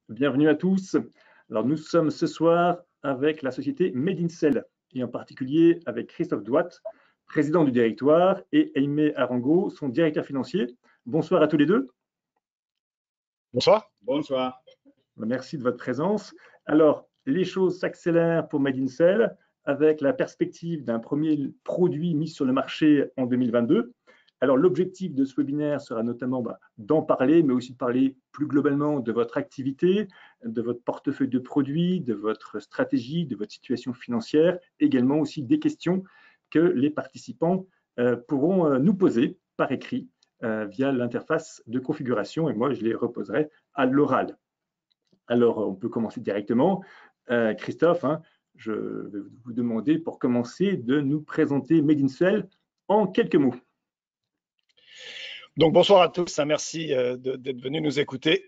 Bienvenue à tous. Alors, nous sommes ce soir avec la société Medincell et en particulier avec Christophe Douat, président du directoire, et Aimé Arango, son directeur financier. Bonsoir à tous les deux. Bonsoir. Bonsoir. Merci de votre présence. Alors, les choses s'accélèrent pour Medincell avec la perspective d'un premier produit mis sur le marché en 2022. Alors, l'objectif de ce webinaire sera notamment d'en parler, mais aussi de parler plus globalement de votre activité, de votre portefeuille de produits, de votre stratégie, de votre situation financière, également aussi des questions que les participants pourront nous poser par écrit via l'interface de configuration, et moi, je les reposerai à l'oral. Alors, on peut commencer directement. Christophe, je vais vous demander pour commencer de nous présenter Medincell en quelques mots. Donc, bonsoir à tous, merci d'être venus nous écouter.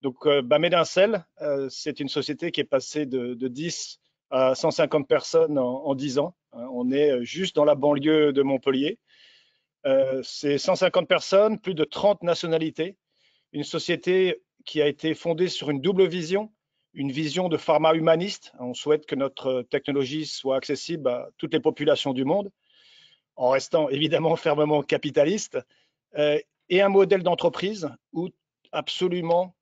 Donc, Medincell, c'est une société qui est passée de 10 à 150 personnes en 10 ans. On est juste dans la banlieue de Montpellier. C'est 150 personnes, plus de 30 nationalités. Une société qui a été fondée sur une double vision, une vision de pharma humaniste. On souhaite que notre technologie soit accessible à toutes les populations du monde, en restant évidemment fermement capitaliste, et un modèle d'entreprise où absolument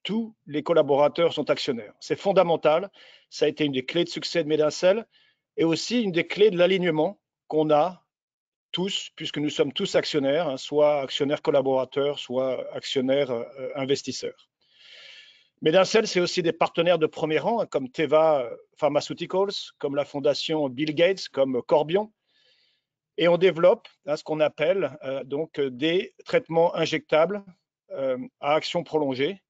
tous les collaborateurs sont actionnaires. C'est fondamental, ça a été une des clés de succès de Medincell et aussi une des clés de l'alignement qu'on a tous, puisque nous sommes tous actionnaires, soit actionnaires collaborateurs, soit actionnaires investisseurs. Medincell, c'est aussi des partenaires de premier rang, comme Teva Pharmaceuticals, comme la fondation Bill Gates, comme Corbion. Et on développe ce qu'on appelle donc des traitements injectables à action prolongée.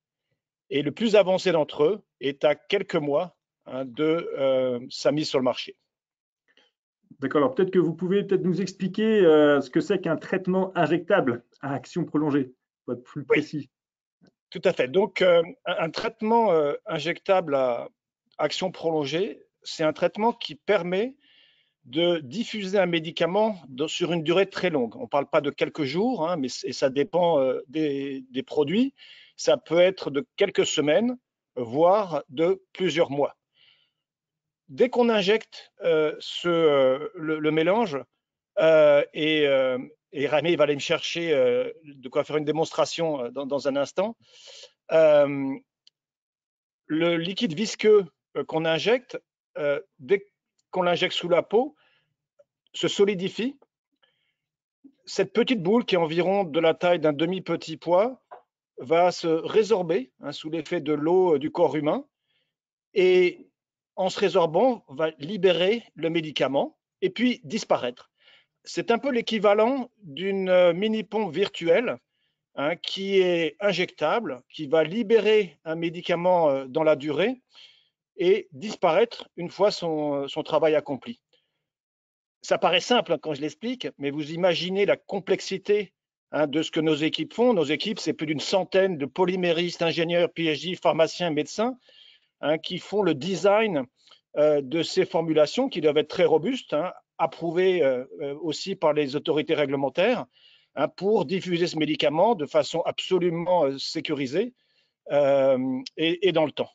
Et le plus avancé d'entre eux est à quelques mois de sa mise sur le marché. D'accord, alors peut-être que vous pouvez nous expliquer ce que c'est qu'un traitement injectable à action prolongée, pour être plus précis. Oui, tout à fait. Donc, un traitement injectable à action prolongée, c'est un traitement qui permet de diffuser un médicament sur une durée très longue. On ne parle pas de quelques jours, mais ça dépend des produits. Ça peut être de quelques semaines, voire de plusieurs mois. Dès qu'on injecte le mélange, et Rémi va aller me chercher de quoi faire une démonstration dans un instant, le liquide visqueux qu'on injecte, dès qu'on l'injecte sous la peau, se solidifie. Cette petite boule qui est environ de la taille d'un demi-petit pois va se résorber sous l'effet de l'eau du corps humain et en se résorbant va libérer le médicament et puis disparaître. C'est un peu l'équivalent d'une mini-pompe virtuelle qui est injectable, qui va libérer un médicament dans la durée et disparaître une fois son travail accompli. Ça paraît simple quand je l'explique, mais vous imaginez la complexité de ce que nos équipes font. Nos équipes, c'est plus d'une centaine de polyméristes, ingénieurs, PhD, pharmaciens, médecins qui font le design de ces formulations qui doivent être très robustes, approuvées aussi par les autorités réglementaires pour diffuser ce médicament de façon absolument sécurisée et dans le temps.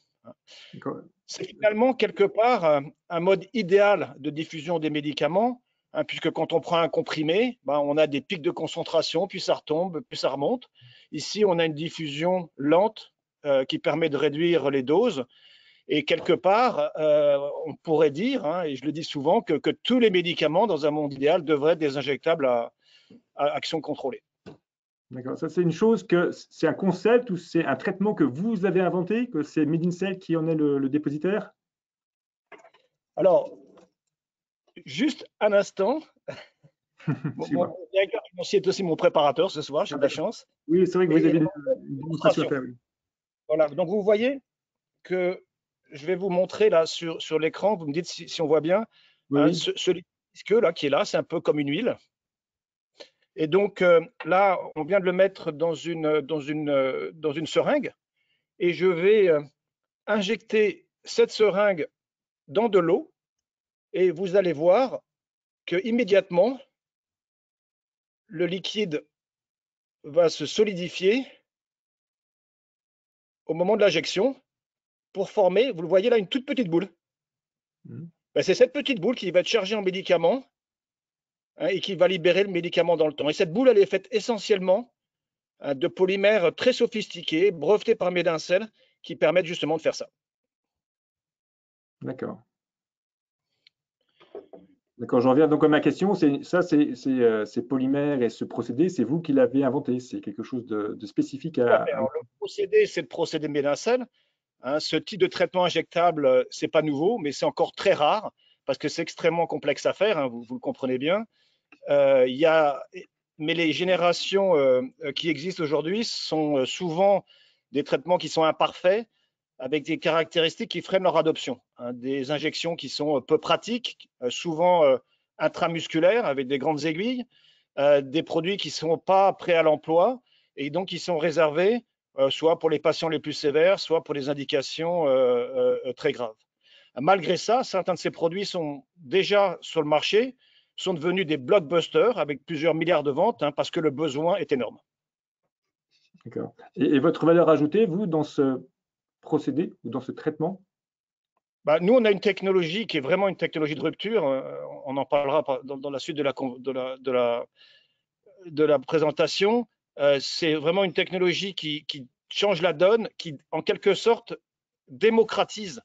C'est finalement quelque part un mode idéal de diffusion des médicaments, puisque quand on prend un comprimé, on a des pics de concentration, puis ça retombe, puis ça remonte. Ici, on a une diffusion lente qui permet de réduire les doses. Et quelque part, on pourrait dire, et je le dis souvent, que tous les médicaments dans un monde idéal devraient être des injectables à action contrôlée. D'accord, ça c'est une chose c'est un concept ou c'est un traitement que vous avez inventé, que c'est Medincell qui en est le dépositaire? Alors, juste un instant, mon directeur financier est aussi mon préparateur ce soir, j'ai de la chance. Oui, c'est vrai que vous avez une démonstration à faire. Oui. Voilà, donc vous voyez que je vais vous montrer là sur l'écran, vous me dites si on voit bien, Oui. ce disque là qui est là, c'est un peu comme une huile. Et donc là, on vient de le mettre dans une seringue et je vais injecter cette seringue dans de l'eau et vous allez voir que immédiatement le liquide va se solidifier au moment de l'injection pour former, vous le voyez là, une toute petite boule. Ben, c'est cette petite boule qui va être chargée en médicaments, hein, et qui va libérer le médicament dans le temps. Et cette boule, elle est faite essentiellement, hein, de polymères très sophistiqués, brevetés par Medincell, qui permettent justement de faire ça. D'accord. D'accord, j'en reviens donc à ma question. Ces polymères et ce procédé, c'est vous qui l'avez inventé. C'est quelque chose de spécifique à. Alors, le procédé, c'est le procédé Medincell. Hein, ce type de traitement injectable, c'est pas nouveau, mais c'est encore très rare parce que c'est extrêmement complexe à faire, hein, vous le comprenez bien. Mais les générations qui existent aujourd'hui sont souvent des traitements qui sont imparfaits, avec des caractéristiques qui freinent leur adoption. Hein, des injections qui sont peu pratiques, souvent intramusculaires, avec des grandes aiguilles, des produits qui ne sont pas prêts à l'emploi et donc qui sont réservés soit pour les patients les plus sévères, soit pour les indications très graves. Malgré ça, certains de ces produits sont déjà sur le marché, sont devenus des blockbusters avec plusieurs milliards de ventes, hein, parce que le besoin est énorme. D'accord. Et votre valeur ajoutée, vous, dans ce procédé ou dans ce traitement? Bah, nous, on a une technologie qui est vraiment une technologie de rupture. On en parlera dans la suite de la présentation. C'est vraiment une technologie qui change la donne, qui en quelque sorte démocratise,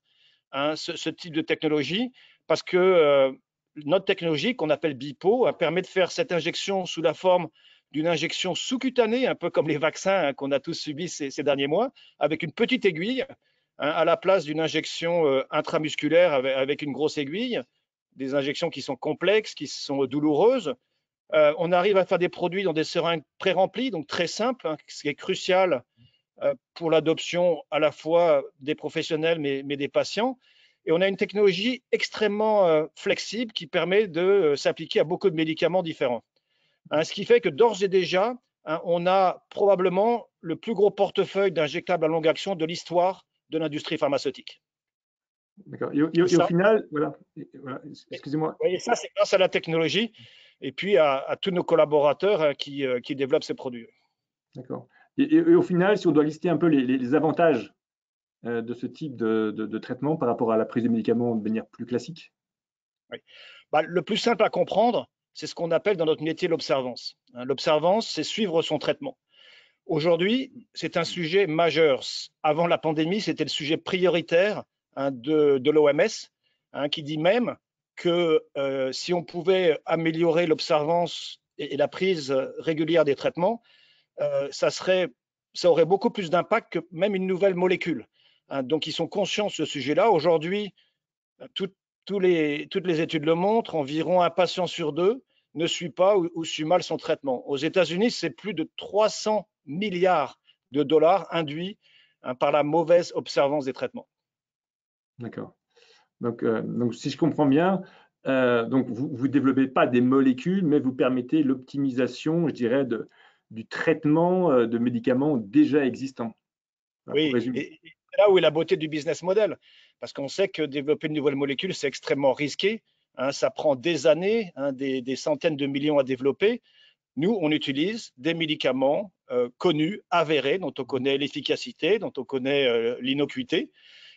hein, ce type de technologie, parce que notre technologie, qu'on appelle BIPO, permet de faire cette injection sous la forme d'une injection sous-cutanée, un peu comme les vaccins, hein, qu'on a tous subis ces derniers mois, avec une petite aiguille, hein, à la place d'une injection intramusculaire avec une grosse aiguille, des injections qui sont complexes, qui sont douloureuses. On arrive à faire des produits dans des seringues pré-remplies, donc très simples, hein, ce qui est crucial pour l'adoption à la fois des professionnels mais des patients. Et on a une technologie extrêmement flexible qui permet de s'appliquer à beaucoup de médicaments différents. Hein, ce qui fait que d'ores et déjà, hein, on a probablement le plus gros portefeuille d'injectables à longue action de l'histoire de l'industrie pharmaceutique. D'accord. Et au final, voilà, excusez-moi. Et ça, c'est grâce à la technologie et puis à tous nos collaborateurs, hein, qui développent ces produits. D'accord. Et au final, si on doit lister un peu les avantages de ce type de traitement par rapport à la prise de médicaments de manière plus classique? Oui. Bah, le plus simple à comprendre, c'est ce qu'on appelle dans notre métier l'observance. Hein, l'observance, c'est suivre son traitement. Aujourd'hui, c'est un sujet majeur. Avant la pandémie, c'était le sujet prioritaire, hein, de l'OMS, hein, qui dit même que si on pouvait améliorer l'observance et la prise régulière des traitements, ça aurait beaucoup plus d'impact que même une nouvelle molécule. Hein, donc, ils sont conscients de ce sujet-là. Aujourd'hui, toutes les études le montrent, environ un patient sur deux ne suit pas ou suit mal son traitement. Aux États-Unis, c'est plus de 300 milliards de dollars induits, hein, par la mauvaise observance des traitements. D'accord. Donc, si je comprends bien, donc vous ne développez pas des molécules, mais vous permettez l'optimisation, je dirais, du traitement de médicaments déjà existants. Pour Oui, résumer. et c'est là où est la beauté du business model, parce qu'on sait que développer une nouvelle molécule, c'est extrêmement risqué. Hein, ça prend des années, hein, des centaines de millions à développer. Nous, on utilise des médicaments connus, avérés, dont on connaît l'efficacité, dont on connaît l'innocuité.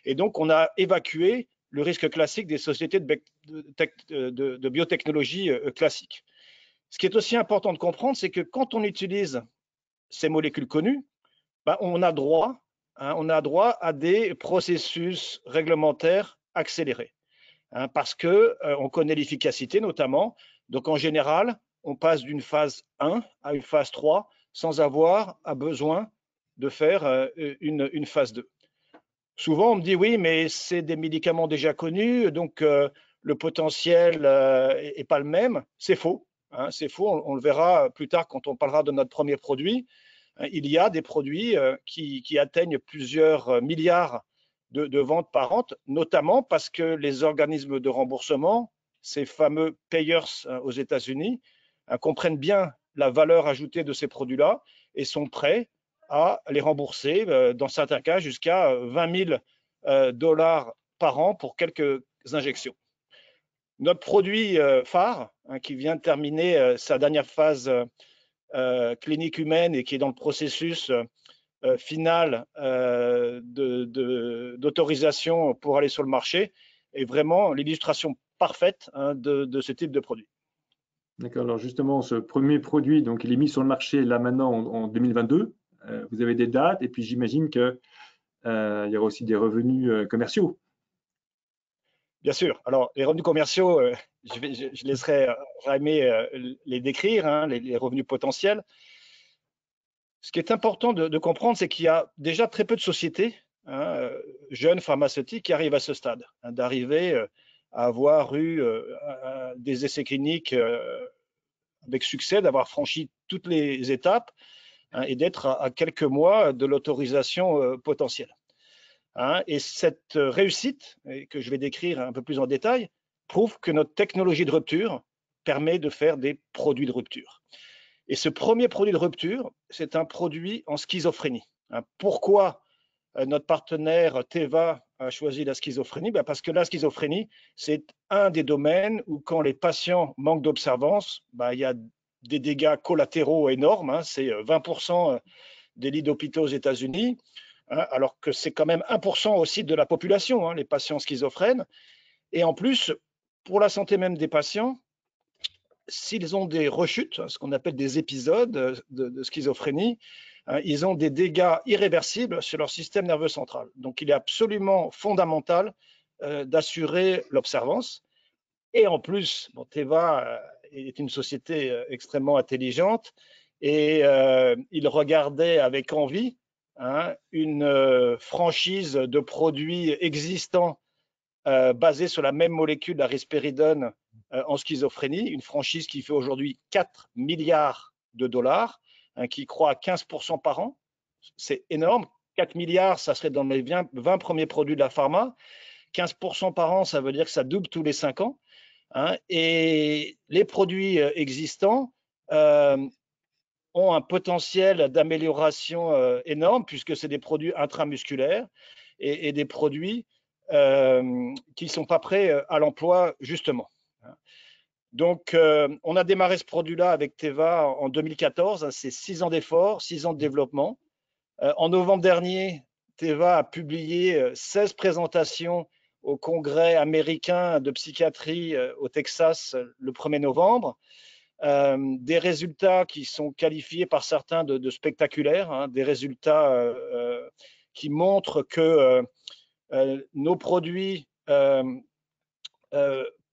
Et donc, on a évacué le risque classique des sociétés de biotechnologie classiques. Ce qui est aussi important de comprendre, c'est que quand on utilise ces molécules connues, ben, on a droit à des processus réglementaires accélérés, hein, parce que on connaît l'efficacité notamment. Donc, en général, on passe d'une phase 1 à une phase 3 sans avoir besoin de faire une phase 2. Souvent, on me dit oui, mais c'est des médicaments déjà connus, donc le potentiel n'est pas le même. C'est faux. Hein, c'est faux. On le verra plus tard quand on parlera de notre premier produit. Il y a des produits qui atteignent plusieurs milliards de ventes par an, notamment parce que les organismes de remboursement, ces fameux payers aux États-Unis, comprennent bien la valeur ajoutée de ces produits-là et sont prêts à les rembourser, dans certains cas, jusqu'à 20 000 dollars par an pour quelques injections. Notre produit phare, hein, qui vient de terminer sa dernière phase clinique humaine et qui est dans le processus finale d'autorisation pour aller sur le marché est vraiment l'illustration parfaite de ce type de produit. D'accord. Alors justement, ce premier produit, donc il est mis sur le marché là maintenant en 2022. Vous avez des dates et puis j'imagine qu'il y aura aussi des revenus commerciaux. Bien sûr. Alors, les revenus commerciaux, je laisserai Jaime les décrire, hein, les revenus potentiels. Ce qui est important de comprendre, c'est qu'il y a déjà très peu de sociétés jeunes pharmaceutiques qui arrivent à ce stade, hein, d'arriver à avoir eu des essais cliniques avec succès, d'avoir franchi toutes les étapes, hein, et d'être à quelques mois de l'autorisation potentielle. Hein, et cette réussite, que je vais décrire un peu plus en détail, prouve que notre technologie de rupture permet de faire des produits de rupture. Et ce premier produit de rupture, c'est un produit en schizophrénie. Hein, pourquoi notre partenaire Teva a choisi la schizophrénie? Parce que la schizophrénie, c'est un des domaines où quand les patients manquent d'observance, il y a des dégâts collatéraux énormes. Hein, c'est 20% des lits d'hôpitaux aux États-Unis, hein, alors que c'est quand même 1% aussi de la population, hein, les patients schizophrènes. Et en plus, pour la santé même des patients, s'ils ont des rechutes, ce qu'on appelle des épisodes de schizophrénie, ils ont des dégâts irréversibles sur leur système nerveux central. Donc, il est absolument fondamental d'assurer l'observance. Et en plus, Teva est une société extrêmement intelligente et il regardait avec envie, hein, une franchise de produits existants basée sur la même molécule, la risperidone, en schizophrénie, une franchise qui fait aujourd'hui 4 milliards de dollars, hein, qui croît à 15% par an. C'est énorme. 4 milliards, ça serait dans les 20 premiers produits de la pharma. 15% par an, ça veut dire que ça double tous les 5 ans. Hein, et les produits existants ont un potentiel d'amélioration énorme puisque c'est des produits intramusculaires et des produits qui ne sont pas prêts à l'emploi, justement. Donc, on a démarré ce produit-là avec Teva en 2014. C'est 6 ans d'efforts, 6 ans de développement. En novembre dernier, Teva a publié 16 présentations au Congrès américain de psychiatrie au Texas le 1er novembre. Des résultats qui sont qualifiés par certains de spectaculaires, hein, des résultats qui montrent que nos produits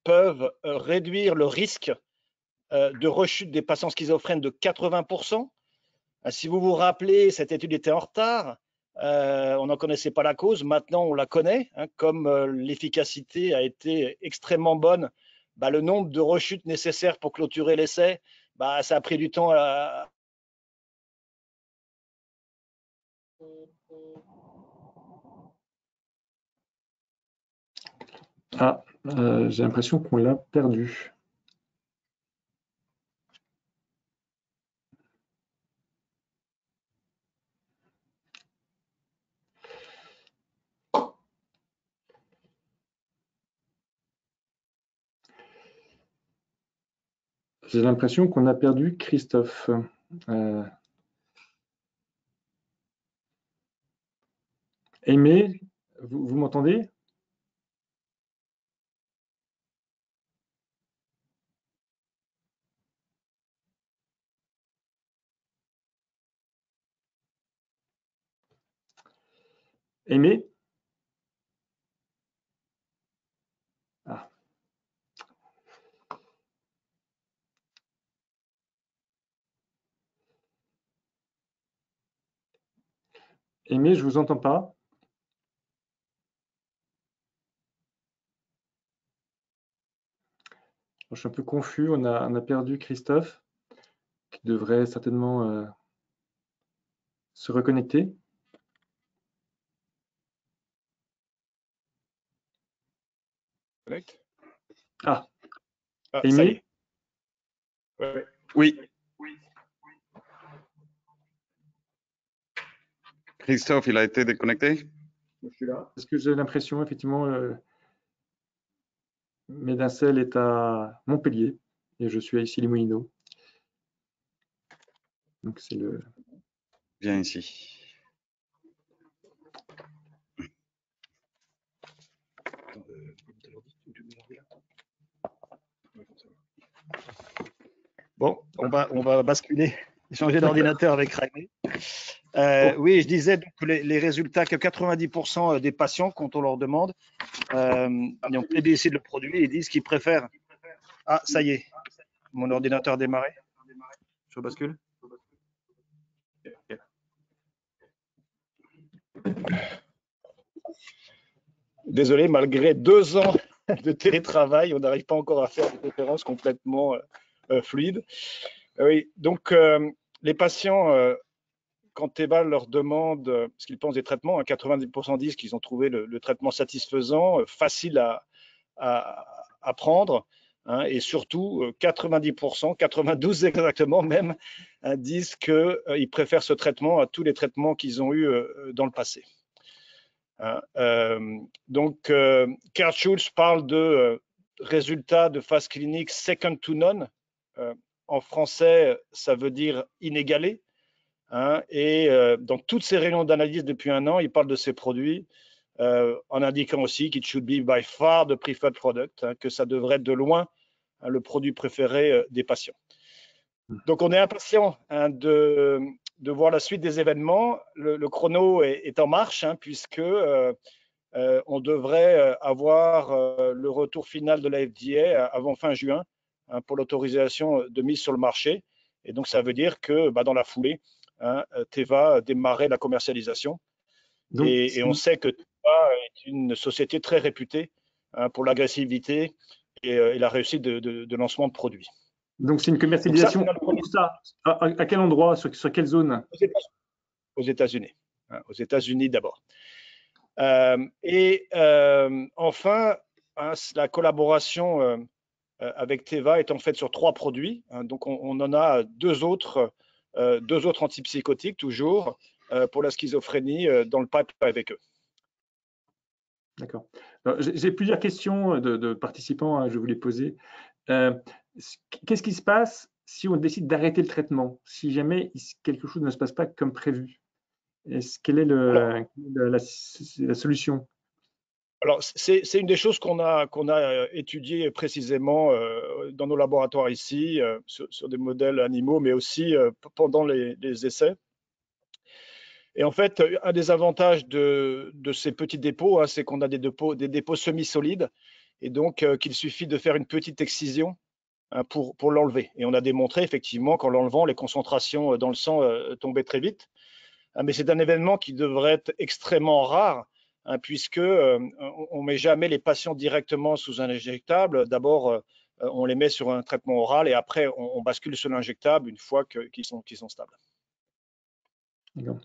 peuvent réduire le risque de rechute des patients schizophrènes de 80%. Si vous vous rappelez, cette étude était en retard. On n'en connaissait pas la cause. Maintenant, on la connaît. Hein, comme l'efficacité a été extrêmement bonne, le nombre de rechutes nécessaires pour clôturer l'essai, ça a pris du temps à... Ah, j'ai l'impression qu'on l'a perdu. J'ai l'impression qu'on a perdu Christophe. Aimé, vous m'entendez? Aimé? Ah. Aimé, je vous entends pas. Je suis un peu confus, on a perdu Christophe, qui devrait certainement se reconnecter. Ah, ça y Aimé? est. Oui. Christophe, il a été déconnecté? Je suis là. Parce que j'ai l'impression, effectivement, Medincell est à Montpellier et je suis à Issy-les-Moulineaux. Donc c'est le... Viens ici. Bon, on va basculer, changer d'ordinateur avec Raimé. Oui, je disais donc les résultats que 90% des patients, quand on leur demande, ont plébiscité le produit et disent qu'ils préfèrent. Ah, ça y est, mon ordinateur a démarré. Je bascule. Désolé, malgré 2 ans de télétravail, on n'arrive pas encore à faire des conférences complètement fluides. Oui, donc les patients, quand Teva leur demande ce qu'ils pensent des traitements, 90% disent qu'ils ont trouvé le traitement satisfaisant, facile à prendre, hein, et surtout 90%, 92 exactement même, disent qu'ils préfèrent ce traitement à tous les traitements qu'ils ont eus dans le passé. Donc, Kurt Schulz parle de résultats de phase clinique second to none. En français, ça veut dire inégalé. Hein, et dans toutes ces réunions d'analyse depuis 1 an, il parle de ces produits en indiquant aussi qu'il should be by far the preferred product, hein, que ça devrait être de loin le produit préféré des patients. Donc, on est impatient de voir la suite des événements. Le chrono est en marche, hein, puisque on devrait avoir le retour final de la FDA avant fin juin, hein, pour l'autorisation de mise sur le marché. Et donc, ça veut dire que dans la foulée, hein, Teva démarrait la commercialisation. Donc, et on sait que Teva est une société très réputée, hein, pour l'agressivité et la réussite de lancement de produits. Donc, c'est une commercialisation. Donc ça, à quel endroit, sur quelle zone? Aux États-Unis. Hein, aux États-Unis d'abord. Enfin, hein, la collaboration avec Teva est en fait sur 3 produits. Hein, donc, on en a 2 autres antipsychotiques toujours pour la schizophrénie dans le pipe avec eux. D'accord. J'ai plusieurs questions de participants, hein, je voulais poser. Qu'est-ce qui se passe si on décide d'arrêter le traitement, si jamais quelque chose ne se passe pas comme prévu? Quelle est la solution? Alors, c'est une des choses qu'on a étudiées précisément dans nos laboratoires ici, sur des modèles animaux, mais aussi pendant les essais. Et en fait, un des avantages de ces petits dépôts, hein, c'est qu'on a des dépôts semi-solides, et donc qu'il suffit de faire une petite excision, hein, pour l'enlever. Et on a démontré effectivement qu'en l'enlevant, les concentrations dans le sang tombaient très vite. Mais c'est un événement qui devrait être extrêmement rare, hein, puisque on ne met jamais les patients directement sous un injectable. D'abord, on les met sur un traitement oral et après, on bascule sur l'injectable une fois qu'ils sont stables. D'accord.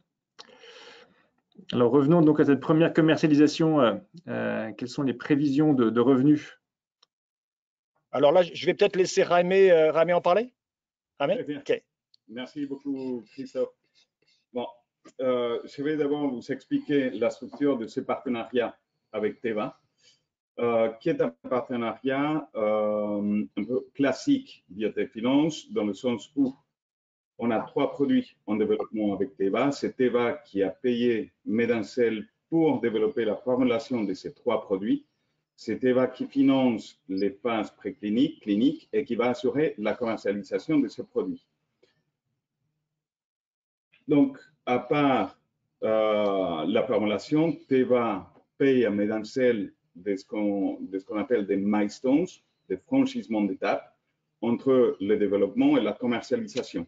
Alors, revenons donc à cette première commercialisation. Quelles sont les prévisions de revenus? Alors là, je vais peut-être laisser Raimé en parler. Raimé? Okay. Merci beaucoup, Christophe. Bon, je vais d'abord vous expliquer la structure de ce partenariat avec Teva, qui est un partenariat un peu classique Biotech Finance, dans le sens où on a 3 produits en développement avec Teva. C'est Teva qui a payé Medincell pour développer la formulation de ces 3 produits. C'est Teva qui finance les phases précliniques, cliniques, et qui va assurer la commercialisation de ces produits. Donc, à part la formulation, Teva paye à Medincell de ce qu'on appelle des milestones, des franchissements d'étapes, entre le développement et la commercialisation,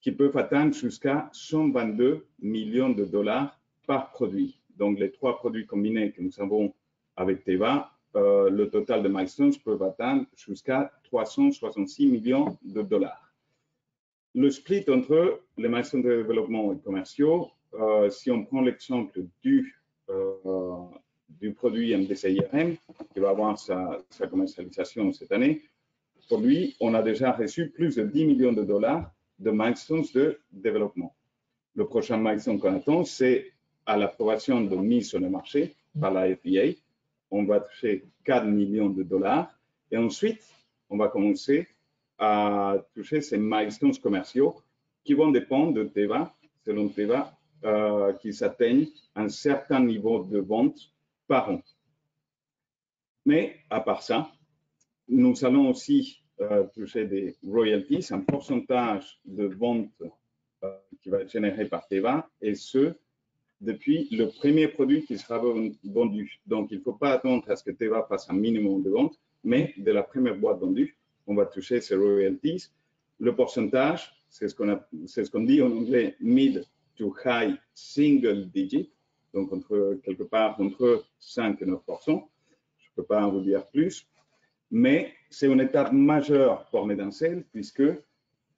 qui peuvent atteindre jusqu'à 122 millions de dollars par produit. Donc, les 3 produits combinés que nous avons avec Teva, le total de milestones peut atteindre jusqu'à 366 millions de dollars. Le split entre les milestones de développement et commerciaux, si on prend l'exemple du produit MDC-IRM, qui va avoir sa commercialisation cette année, pour lui, on a déjà reçu plus de 10 millions de dollars de milestones de développement. Le prochain milestone qu'on attend, c'est à l'approbation de mise sur le marché par la FDA. On va toucher 4 millions de dollars et ensuite, on va commencer à toucher ces milestones commerciaux qui vont dépendre de Teva, selon Teva, qu'ils atteignent un certain niveau de vente par an. Mais à part ça, nous allons aussi toucher des royalties, un pourcentage de vente qui va être généré par Teva, et ce, depuis le premier produit qui sera vendu. Donc, il ne faut pas attendre à ce que Teva fasse un minimum de vente, mais de la première boîte vendue, on va toucher ces royalties. Le pourcentage, c'est ce qu'on dit en anglais mid to high single digit, donc quelque part entre 5 et 9%. Je ne peux pas en vous dire plus, mais c'est une étape majeure pour Medincell puisque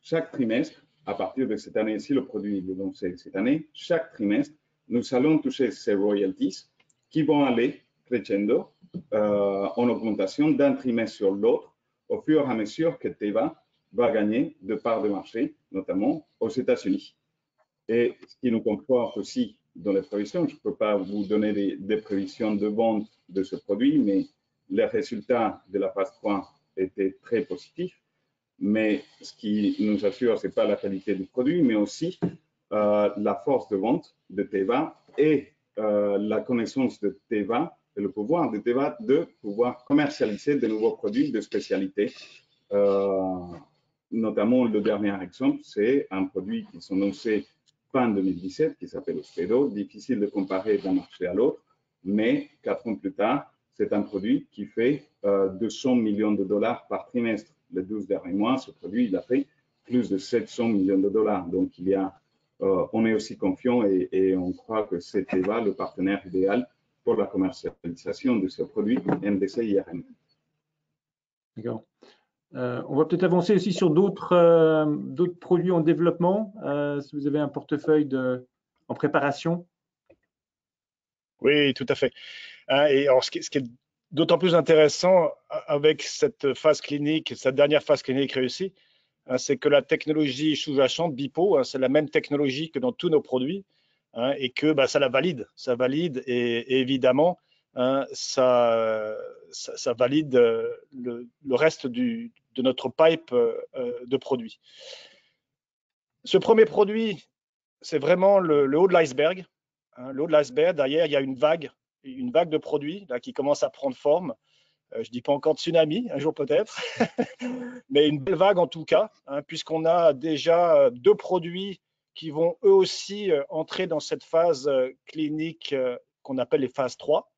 chaque trimestre, à partir de cette année, si le produit est lancé cette année, chaque trimestre, nous allons toucher ces royalties qui vont aller crescendo en augmentation d'un trimestre sur l'autre au fur et à mesure que Teva va gagner de parts de marché, notamment aux États-Unis. Et ce qui nous conforte aussi dans les prévisions, je ne peux pas vous donner des prévisions de vente de ce produit, mais les résultats de la phase 3 étaient très positifs. Mais ce qui nous assure, ce n'est pas la qualité du produit, mais aussi la force de vente de Teva et la connaissance de Teva et le pouvoir de Teva de pouvoir commercialiser de nouveaux produits de spécialité. Notamment, le dernier exemple, c'est un produit qui sont lancés fin 2017 qui s'appelle Ospedo. Difficile de comparer d'un marché à l'autre, mais 4 ans plus tard, c'est un produit qui fait 200 millions de dollars par trimestre. Les 12 derniers mois, ce produit, il a fait plus de 700 millions de dollars. Donc, on est aussi confiant et on croit que c'est Teva le partenaire idéal pour la commercialisation de ce produit MDC-IRM. D'accord. On va peut-être avancer aussi sur d'autres produits en développement, si vous avez un portefeuille en préparation. Oui, tout à fait. Et alors, ce qui est d'autant plus intéressant avec cette phase clinique, cette dernière phase clinique réussie, c'est que la technologie sous-jacente BIPO, c'est la même technologie que dans tous nos produits, et que ça la valide. Ça valide et évidemment, ça valide le reste de notre pipe de produits. Ce premier produit, c'est vraiment le haut de l'iceberg. Le haut de l'iceberg, derrière, il y a une vague de produits là, qui commence à prendre forme. Je ne dis pas encore de tsunami, un jour peut-être, mais une belle vague en tout cas, puisqu'on a déjà 2 produits qui vont eux aussi entrer dans cette phase clinique qu'on appelle les phases 3.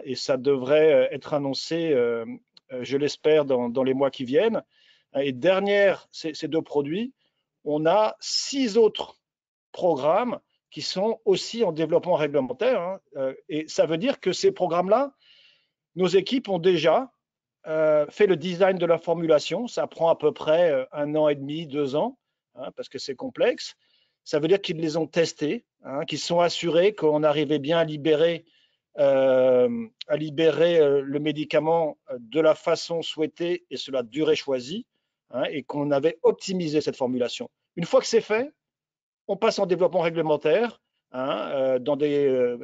Et ça devrait être annoncé, je l'espère, dans les mois qui viennent. Et derrière ces 2 produits, on a 6 autres programmes qui sont aussi en développement réglementaire. Et ça veut dire que ces programmes-là, nos équipes ont déjà fait le design de la formulation. Ça prend à peu près 1 an et demi, 2 ans, parce que c'est complexe. Ça veut dire qu'ils les ont testés, qu'ils sont assurés qu'on arrivait bien à libérer le médicament de la façon souhaitée et sur la durée choisie, et qu'on avait optimisé cette formulation. Une fois que c'est fait, on passe en développement réglementaire, dans des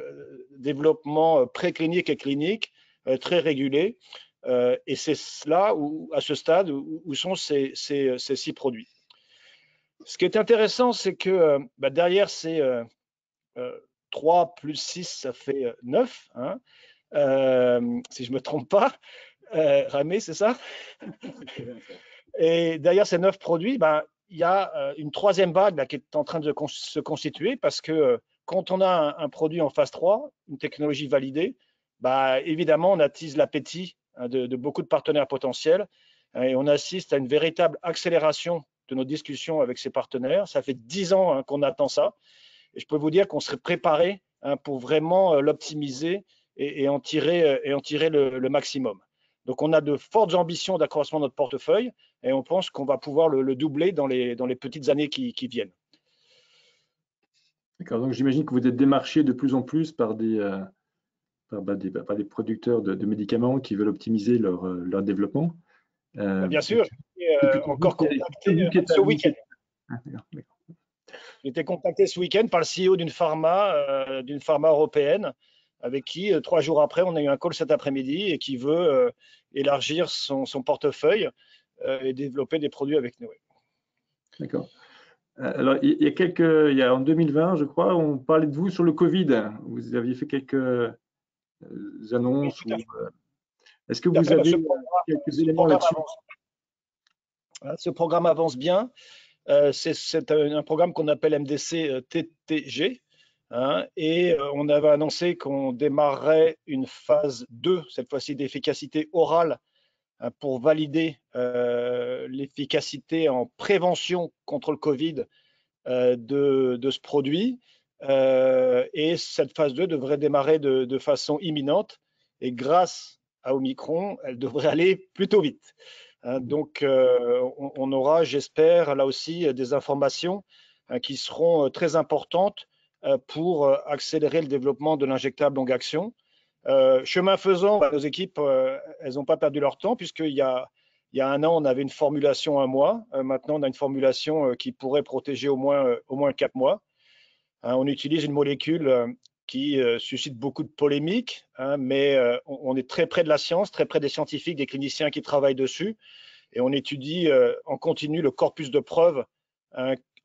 développements précliniques et cliniques très régulés. Et c'est là, à ce stade, où sont ces 6 produits. Ce qui est intéressant, c'est que derrière ces 3 plus 6, ça fait 9, si je ne me trompe pas. Ramé, c'est ça? Et derrière ces 9 produits, il y a une 3e vague là, qui est en train de se constituer parce que quand on a un produit en phase 3, une technologie validée, évidemment, on attise l'appétit de beaucoup de partenaires potentiels et on assiste à une véritable accélération de nos discussions avec ces partenaires. Ça fait 10 ans qu'on attend ça et je peux vous dire qu'on serait préparé pour vraiment l'optimiser et en tirer le maximum. Donc, on a de fortes ambitions d'accroissement de notre portefeuille et on pense qu'on va pouvoir le doubler dans les petites années qui viennent. D'accord, donc j'imagine que vous êtes démarché de plus en plus par des producteurs de médicaments qui veulent optimiser leur développement. Bien sûr, encore contacté ce week-end. J'ai été contacté ce week-end par le CEO d'une pharma européenne avec qui, 3 jours après, on a eu un call cet après-midi et qui veut élargir son portefeuille et développer des produits avec nous. D'accord. Alors, il y a en 2020, je crois, on parlait de vous sur le Covid. Vous aviez fait quelques annonces. Oui, Est-ce que vous avez quelques éléments là-dessus? Ce programme avance bien. C'est un programme qu'on appelle MDC TTG. Et on avait annoncé qu'on démarrerait une phase 2, cette fois-ci d'efficacité orale, pour valider l'efficacité en prévention contre le Covid de ce produit. Et cette phase 2 devrait démarrer de façon imminente. Et grâce à Omicron, elle devrait aller plutôt vite. Donc, on aura, j'espère, là aussi, des informations qui seront très importantes pour accélérer le développement de l'injectable longue action. Chemin faisant, nos équipes, elles n'ont pas perdu leur temps, puisqu'il y a 1 an, on avait une formulation 1 mois. Maintenant, on a une formulation qui pourrait protéger au moins 4 mois. On utilise une molécule qui suscite beaucoup de polémiques, mais on est très près de la science, très près des scientifiques, des cliniciens qui travaillent dessus. Et on étudie en continu le corpus de preuves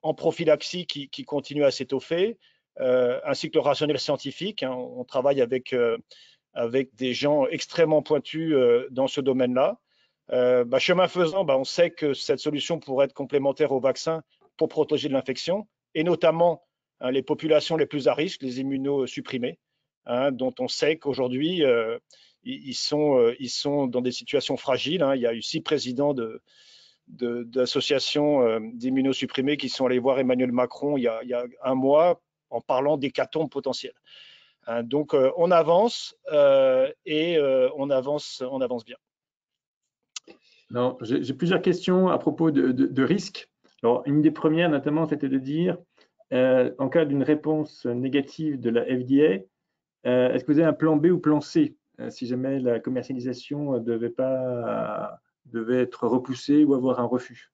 en prophylaxie qui continue à s'étoffer, ainsi que le rationnel scientifique. On travaille avec des gens extrêmement pointus dans ce domaine-là. Chemin faisant, on sait que cette solution pourrait être complémentaire au vaccin pour protéger de l'infection, et notamment les populations les plus à risque, les immunosupprimés, dont on sait qu'aujourd'hui, ils sont dans des situations fragiles. Il y a eu 6 présidents d'associations d'immunosupprimés qui sont allés voir Emmanuel Macron il y a 1 mois en parlant d'hécatombe potentielle. Donc, on avance et on avance bien. J'ai plusieurs questions à propos de risques. Alors, une des premières, notamment, c'était de dire, en cas d'une réponse négative de la FDA, est-ce que vous avez un plan B ou plan C si jamais la commercialisation devait être repoussée ou avoir un refus?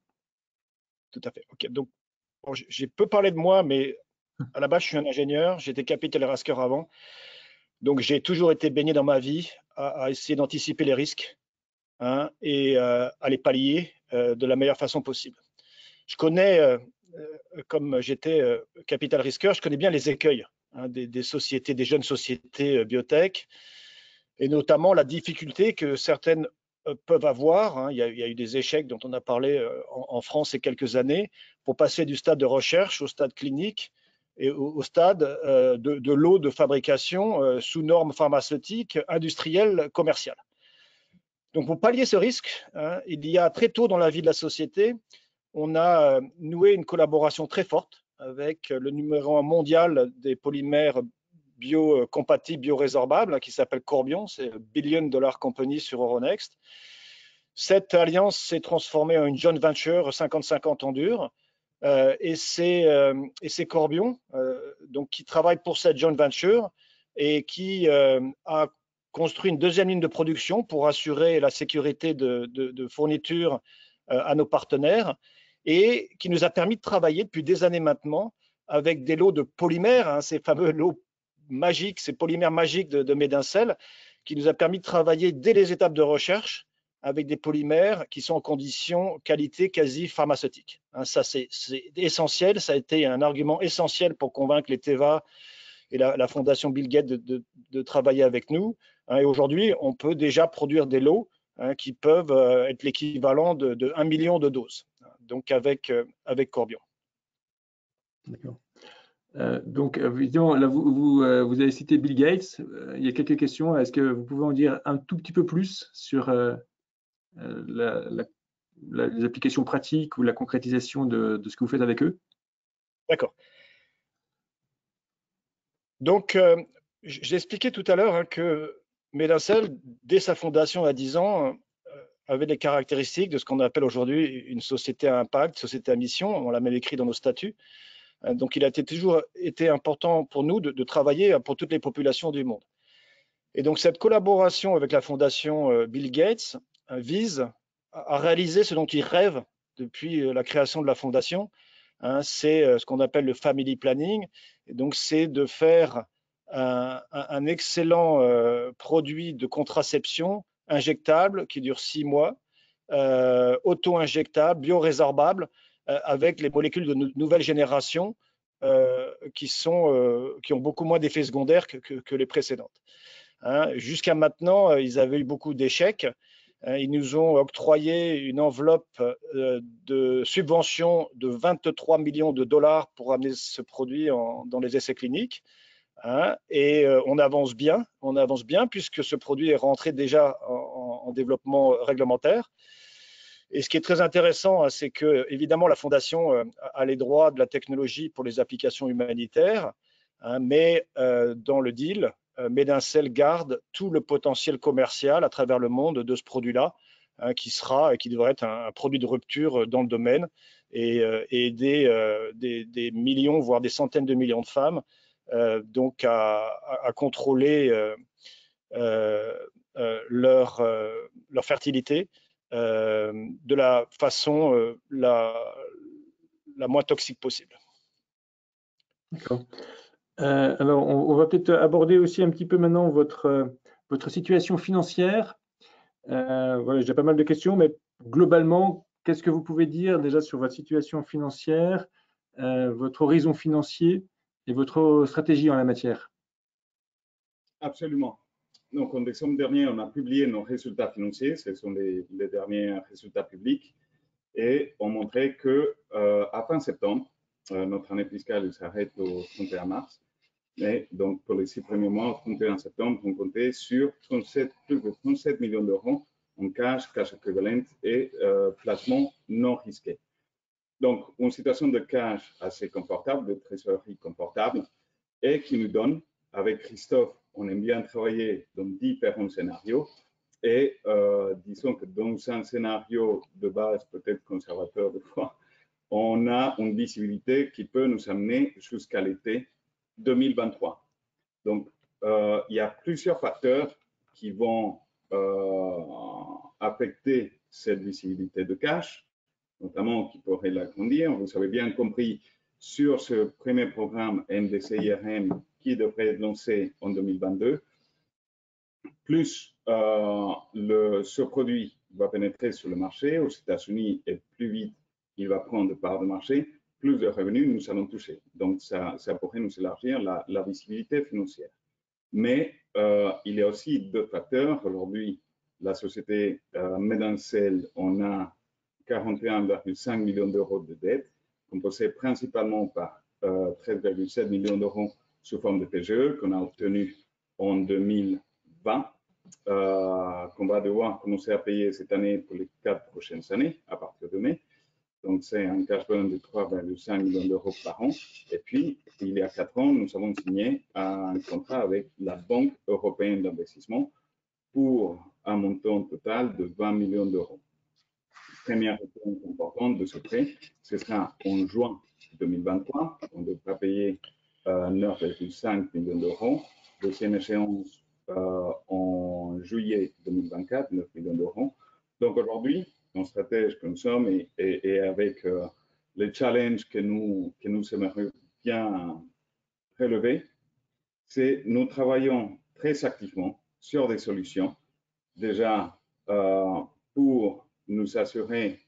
Tout à fait. OK. Donc, je peux parler de moi, mais à la base, je suis un ingénieur. J'étais capital risqueur avant. Donc, j'ai toujours été baigné dans ma vie à essayer d'anticiper les risques et à les pallier de la meilleure façon possible. Je connais, comme j'étais capital risqueur, je connais bien les écueils des sociétés, des jeunes sociétés biotech, et notamment la difficulté que certaines peuvent avoir. Il y a eu des échecs dont on a parlé en France il y a quelques années, pour passer du stade de recherche au stade clinique et au stade de lot de fabrication sous normes pharmaceutiques, industrielles, commerciales. Donc, pour pallier ce risque, il y a très tôt dans la vie de la société, on a noué une collaboration très forte avec le numéro 1 mondial des polymères biocompatibles, biorésorbables, qui s'appelle Corbion. C'est Billion Dollar Company sur Euronext. Cette alliance s'est transformée en une joint venture 50-50 en dur. Et c'est Corbion donc, qui travaille pour cette joint venture et qui a construit une deuxième ligne de production pour assurer la sécurité de fourniture à nos partenaires, et qui nous a permis de travailler depuis des années maintenant avec des lots de polymères, ces fameux lots magiques, ces polymères magiques de Medincell, qui nous a permis de travailler dès les étapes de recherche avec des polymères qui sont en conditions qualité quasi pharmaceutique. Ça, c'est essentiel. Ça a été un argument essentiel pour convaincre les Teva et la fondation Bill Gates de travailler avec nous. Et aujourd'hui, on peut déjà produire des lots qui peuvent être l'équivalent de 1 million de doses, donc avec Corbion. D'accord. Donc, évidemment, là, vous avez cité Bill Gates. Il y a quelques questions. Est-ce que vous pouvez en dire un tout petit peu plus sur les applications pratiques ou la concrétisation de ce que vous faites avec eux? D'accord. Donc, j'ai expliqué tout à l'heure que Medincell, dès sa fondation à 10 ans, avait les caractéristiques de ce qu'on appelle aujourd'hui une société à impact, société à mission. On l'a même écrit dans nos statuts. Donc, il a toujours été important pour nous de travailler pour toutes les populations du monde. Et donc, cette collaboration avec la fondation Bill Gates vise à réaliser ce dont il rêve depuis la création de la fondation. C'est ce qu'on appelle le family planning. Et donc, c'est de faire un excellent produit de contraception injectable qui dure 6 mois, auto-injectable, biorésorbable, avec les molécules de nouvelle génération qui ont beaucoup moins d'effets secondaires que les précédentes. Hein. Jusqu'à maintenant, ils avaient eu beaucoup d'échecs. Ils nous ont octroyé une enveloppe de subvention de 23 millions de dollars pour amener ce produit dans les essais cliniques. Hein, et on avance bien puisque ce produit est rentré déjà en développement réglementaire. Et ce qui est très intéressant, hein, c'est que évidemment la fondation a les droits de la technologie pour les applications humanitaires, hein, mais dans le deal, Medincell garde tout le potentiel commercial à travers le monde de ce produit-là, hein, qui devrait être un produit de rupture dans le domaine et aider des millions, voire des centaines de millions de femmes donc à contrôler leur fertilité de la façon la moins toxique possible. D'accord. Alors, on va peut-être aborder aussi un petit peu maintenant votre situation financière. Voilà, j'ai pas mal de questions, mais globalement, qu'est-ce que vous pouvez dire déjà sur votre situation financière, votre horizon financier et votre stratégie en la matière? Absolument. Donc, en décembre dernier, on a publié nos résultats financiers. Ce sont les derniers résultats publics. Et on montrait que à fin septembre, notre année fiscale s'arrête au 31 mars. Et donc, pour les 6 premiers mois, au 31 septembre, on comptait sur plus de 37 millions d'euros en cash équivalent et placements non risqués. Donc, une situation de cash assez confortable, de trésorerie confortable, et qui nous donne, avec Christophe, on aime bien travailler dans différents scénarios. Et disons que dans un scénario de base, peut-être conservateur de fois, on a une visibilité qui peut nous amener jusqu'à l'été 2023. Donc, il y a plusieurs facteurs qui vont affecter cette visibilité de cash, notamment qui pourraient l'agrandir. Vous avez bien compris sur ce premier programme NDC-IRM qui devrait être lancé en 2022, plus ce produit va pénétrer sur le marché aux États-Unis et plus vite il va prendre part de marché, plus de revenus nous allons toucher. Donc, ça pourrait nous élargir la visibilité financière. Mais il y a aussi d'autres facteurs. Aujourd'hui, la société Medincell, on a 41,5 millions d'euros de dettes, composées principalement par 13,7 millions d'euros sous forme de PGE qu'on a obtenu en 2020, qu'on va devoir commencer à payer cette année pour les 4 prochaines années, à partir de mai. Donc, c'est un cash burn de 3,5 millions d'euros par an. Et puis, il y a 4 ans, nous avons signé un contrat avec la Banque européenne d'investissement pour un montant total de 20 millions d'euros. Première réponse importante de ce prêt, ce sera en juin 2023. On devra payer 9,5 millions d'euros. Deuxième échéance en juillet 2024, 9 millions d'euros. Donc aujourd'hui, en stratège que nous sommes et avec les challenges que nous aimerions bien relever, c'est nous travaillons très activement sur des solutions, déjà pour nous assurer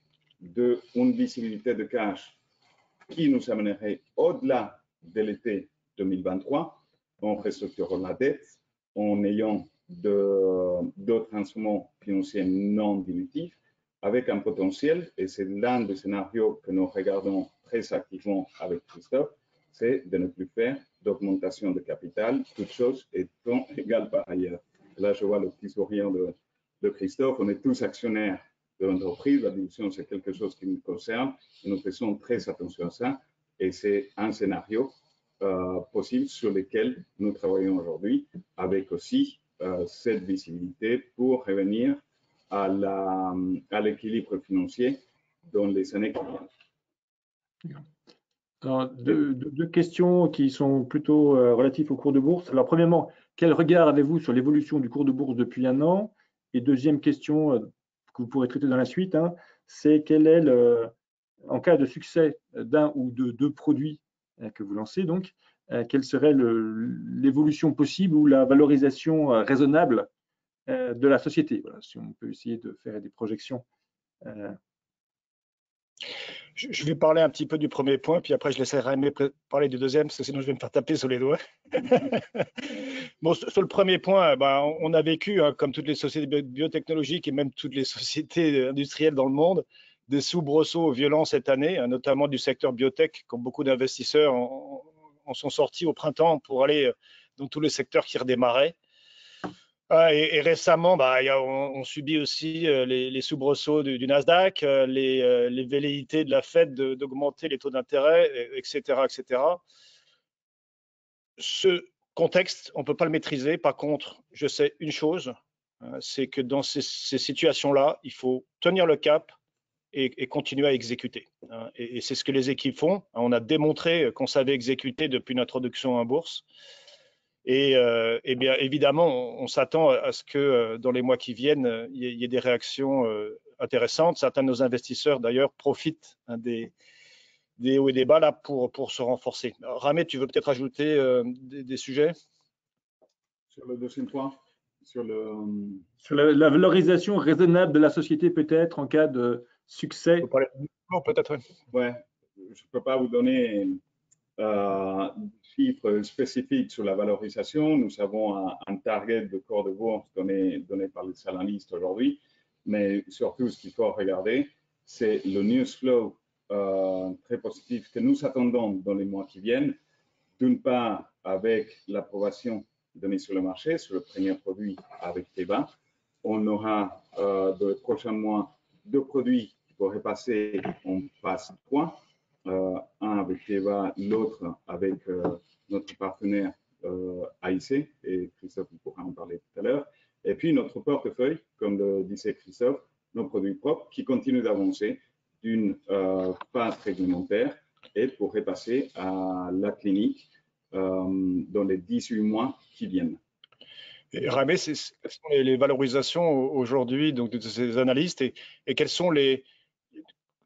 d'une visibilité de cash qui nous amènerait au-delà de l'été 2023 en restructurant la dette, en ayant d'autres instruments financiers non dilutifs, avec un potentiel, et c'est l'un des scénarios que nous regardons très activement avec Christophe, c'est de ne plus faire d'augmentation de capital, toute chose étant égale par ailleurs. Là, je vois le petit sourire de Christophe, on est tous actionnaires de l'entreprise, la dilution, c'est quelque chose qui nous concerne, et nous faisons très attention à ça, et c'est un scénario possible sur lequel nous travaillons aujourd'hui, avec aussi cette visibilité pour revenir à l'équilibre financier dans les années qui viennent. Alors, deux questions qui sont plutôt relatives au cours de bourse. Alors, premièrement, quel regard avez-vous sur l'évolution du cours de bourse depuis un an? Et deuxième question que vous pourrez traiter dans la suite, hein, c'est quel est, en cas de succès d'un ou de deux produits que vous lancez, donc, quelle serait l'évolution possible ou la valorisation raisonnable de la société? Voilà, si on peut essayer de faire des projections. Je vais parler un petit peu du premier point, puis après je laisserai Raimé parler du deuxième, parce que sinon je vais me faire taper sur les doigts. Bon, sur le premier point, on a vécu, hein, comme toutes les sociétés biotechnologiques et même toutes les sociétés industrielles dans le monde, des soubresauts violents cette année, hein, notamment du secteur biotech, comme beaucoup d'investisseurs en sont sortis au printemps pour aller dans tous les secteurs qui redémarraient. Et récemment, on subit aussi les soubresauts du Nasdaq, les velléités de la Fed d'augmenter les taux d'intérêt, etc., etc. Ce contexte, on ne peut pas le maîtriser. Par contre, je sais une chose, c'est que dans ces situations-là, il faut tenir le cap et continuer à exécuter. Et c'est ce que les équipes font. On a démontré qu'on savait exécuter depuis notre introduction en bourse. Et bien évidemment, on s'attend à ce que dans les mois qui viennent, il y ait des réactions intéressantes. Certains de nos investisseurs, d'ailleurs, profitent des hauts et des bas là pour se renforcer. Raimé, tu veux peut-être ajouter des sujets? Sur le deuxième point, sur la valorisation raisonnable de la société peut-être en cas de succès. Peut-être. Ouais, je ne peux pas vous donner chiffres spécifiques sur la valorisation. Nous avons un target de cours de bourse donné par les analystes aujourd'hui, mais surtout ce qu'il faut regarder, c'est le news flow très positif que nous attendons dans les mois qui viennent. D'une part, avec l'approbation donnée sur le marché, sur le premier produit avec Teva, on aura dans les prochains mois 2 produits qui pourraient passer en phase 3. Un avec Teva, l'autre avec notre partenaire AIC, et Christophe pourra en parler tout à l'heure. Et puis notre portefeuille, comme le disait Christophe, nos produits propres qui continuent d'avancer d'une phase réglementaire et pourraient passer à la clinique dans les 18 mois qui viennent. Et Raimé, quelles sont les valorisations aujourd'hui de ces analystes et quels sont